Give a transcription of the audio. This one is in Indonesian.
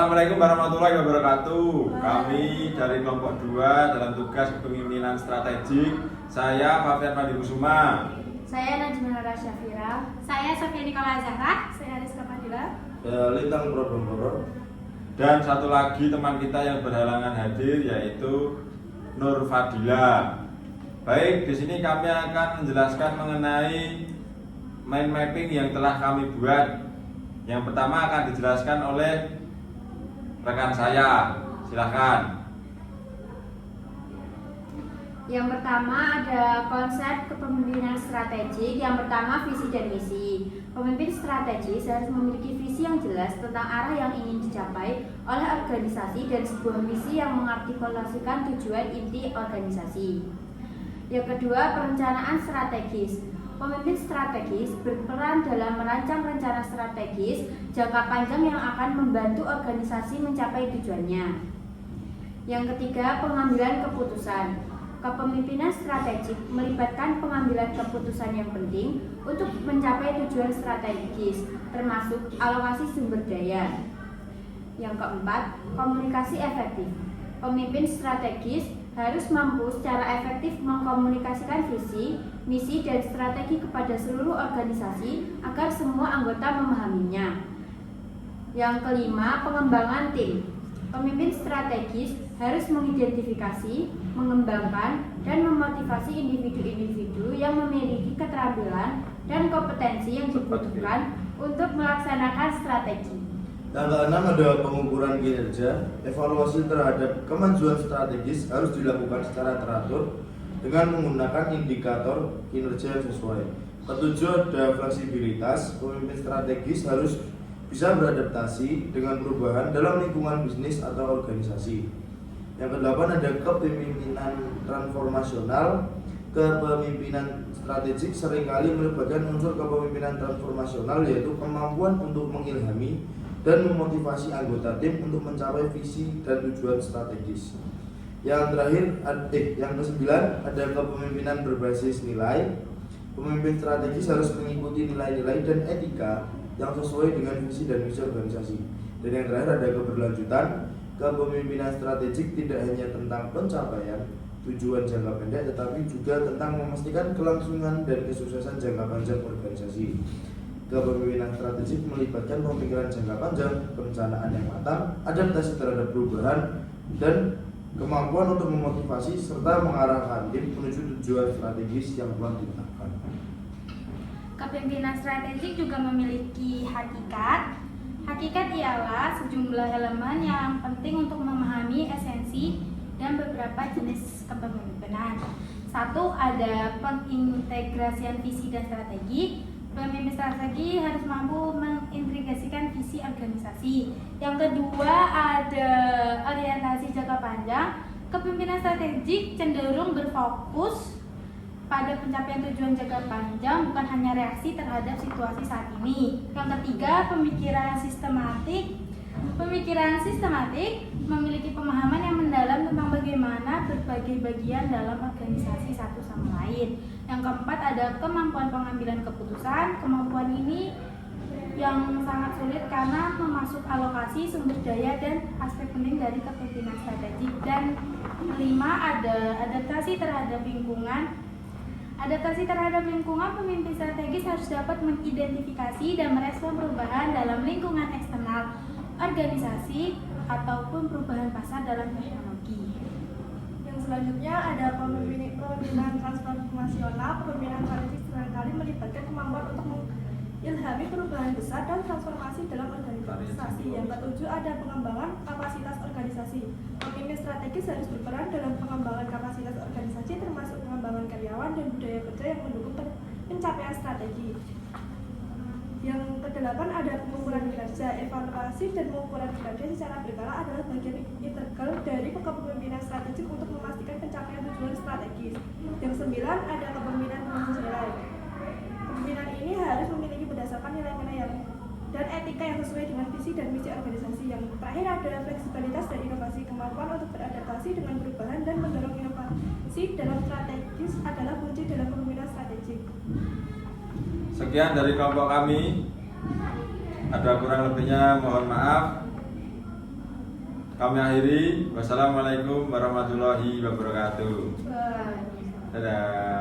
Assalamualaikum warahmatullahi wabarakatuh. Kami dari kelompok 2 dalam tugas kepemimpinan strategik. Saya Fafian Mandi Kusuma. Saya Najma Nara Syafira. Saya Sofia Nikola Zahra. Saya Rizka Fadila. Lintang Prodongkoro. Dan satu lagi teman kita yang berhalangan hadir yaitu Nur Fadila. Baik, di sini kami akan menjelaskan mengenai mind mapping yang telah kami buat. Yang pertama akan dijelaskan oleh rekan saya. Silakan. Yang pertama ada konsep kepemimpinan strategik. Yang pertama visi dan misi. Pemimpin strategis harus memiliki visi yang jelas tentang arah yang ingin dicapai oleh organisasi dan sebuah misi yang mengartikulasikan tujuan inti organisasi. Yang kedua, perencanaan strategis. Pemimpin strategis berperan dalam merancang rencana strategis jangka panjang yang akan membantu organisasi mencapai tujuannya. Yang ketiga, pengambilan keputusan. Kepemimpinan strategik melibatkan pengambilan keputusan yang penting untuk mencapai tujuan strategis, termasuk alokasi sumber daya. Yang keempat, komunikasi efektif. Pemimpin strategis harus mampu secara efektif mengkomunikasikan visi, misi, dan strategi kepada seluruh organisasi agar semua anggota memahaminya. Yang kelima, pengembangan tim. Pemimpin strategis harus mengidentifikasi, mengembangkan, dan memotivasi individu-individu yang memiliki keterampilan dan kompetensi yang dibutuhkan untuk melaksanakan strategi. Yang keenam ada pengukuran kinerja. Evaluasi terhadap kemajuan strategis harus dilakukan secara teratur dengan menggunakan indikator kinerja yang sesuai. Ketujuh ada fleksibilitas. Pemimpin strategis harus bisa beradaptasi dengan perubahan dalam lingkungan bisnis atau organisasi. Yang kedelapan ada kepemimpinan transformasional. Kepemimpinan strategik seringkali melibatkan unsur kepemimpinan transformasional, yaitu kemampuan untuk mengilhami dan memotivasi anggota tim untuk mencapai visi dan tujuan strategis. Yang terakhir, yang kesembilan ada kepemimpinan berbasis nilai. Pemimpin strategis harus mengikuti nilai-nilai dan etika yang sesuai dengan visi dan misi organisasi. Dan yang terakhir ada keberlanjutan. Kepemimpinan strategik tidak hanya tentang pencapaian tujuan jangka pendek, tetapi juga tentang memastikan kelangsungan dan kesuksesan jangka panjang organisasi. Kepemimpinan strategik melibatkan pemikiran jangka panjang, perencanaan yang matang, adaptasi terhadap perubahan, dan kemampuan untuk memotivasi serta mengarahkan tim menuju tujuan strategis yang telah ditetapkan. Kepemimpinan strategik juga memiliki hakikat. Hakikat ialah sejumlah elemen yang penting untuk memahami esensi dan beberapa jenis kepemimpinan. Satu, ada pengintegrasian visi dan strategi. Pemimpin strategi harus mampu mengintegrasikan visi organisasi. Yang kedua, ada orientasi jangka panjang. Kepemimpinan strategik cenderung berfokus pada pencapaian tujuan jangka panjang, bukan hanya reaksi terhadap situasi saat ini. Yang ketiga, pemikiran sistematik. Pemikiran sistematik memiliki pemahaman yang mendalam tentang bagaimana berbagai bagian dalam organisasi satu sama lain. Yang keempat, ada kemampuan pengambilan keputusan. Kemampuan ini yang sangat sulit karena memasuk alokasi sumber daya dan aspek penting dari kepemimpinan strategik. Dan kelima, ada adaptasi terhadap lingkungan. Adaptasi terhadap lingkungan, pemimpin strategis harus dapat mengidentifikasi dan merespon perubahan dalam lingkungan eksternal organisasi ataupun perubahan pasar dalam teknologi. Yang selanjutnya ada kepemimpinan transformasional. Kepemimpinan strategis seringkali melibatkan kemampuan untuk mengilhami perubahan besar dan transformasi dalam organisasi. Yang ketujuh ada pengembangan kapasitas organisasi. Pemimpin strategis harus berperan dalam pengembangan kapasitas organisasi, termasuk pengembangan karyawan dan budaya kerja yang mendukung pencapaian strategi. Yang kedelapan ada pengukuran kinerja. Evaluasi dan pengukuran kinerja secara berkala adalah bagian integral dari kepemimpinan strategik untuk memastikan pencapaian tujuan strategis. Yang sembilan ada kepemimpinan berbasis nilai. Kepemimpinan ini harus memiliki berdasarkan nilai-nilai dan etika yang sesuai dengan visi dan misi organisasi. Yang terakhir ada fleksibilitas dan inovasi. Kemampuan untuk beradaptasi dengan perubahan dan mendorong inovasi dalam strategis adalah kunci dalam kepemimpinan strategik. Sekian dari kelompok kami. Ada kurang lebihnya mohon maaf. kami akhiri. Wassalamualaikum warahmatullahi wabarakatuh. Wah. Dadah.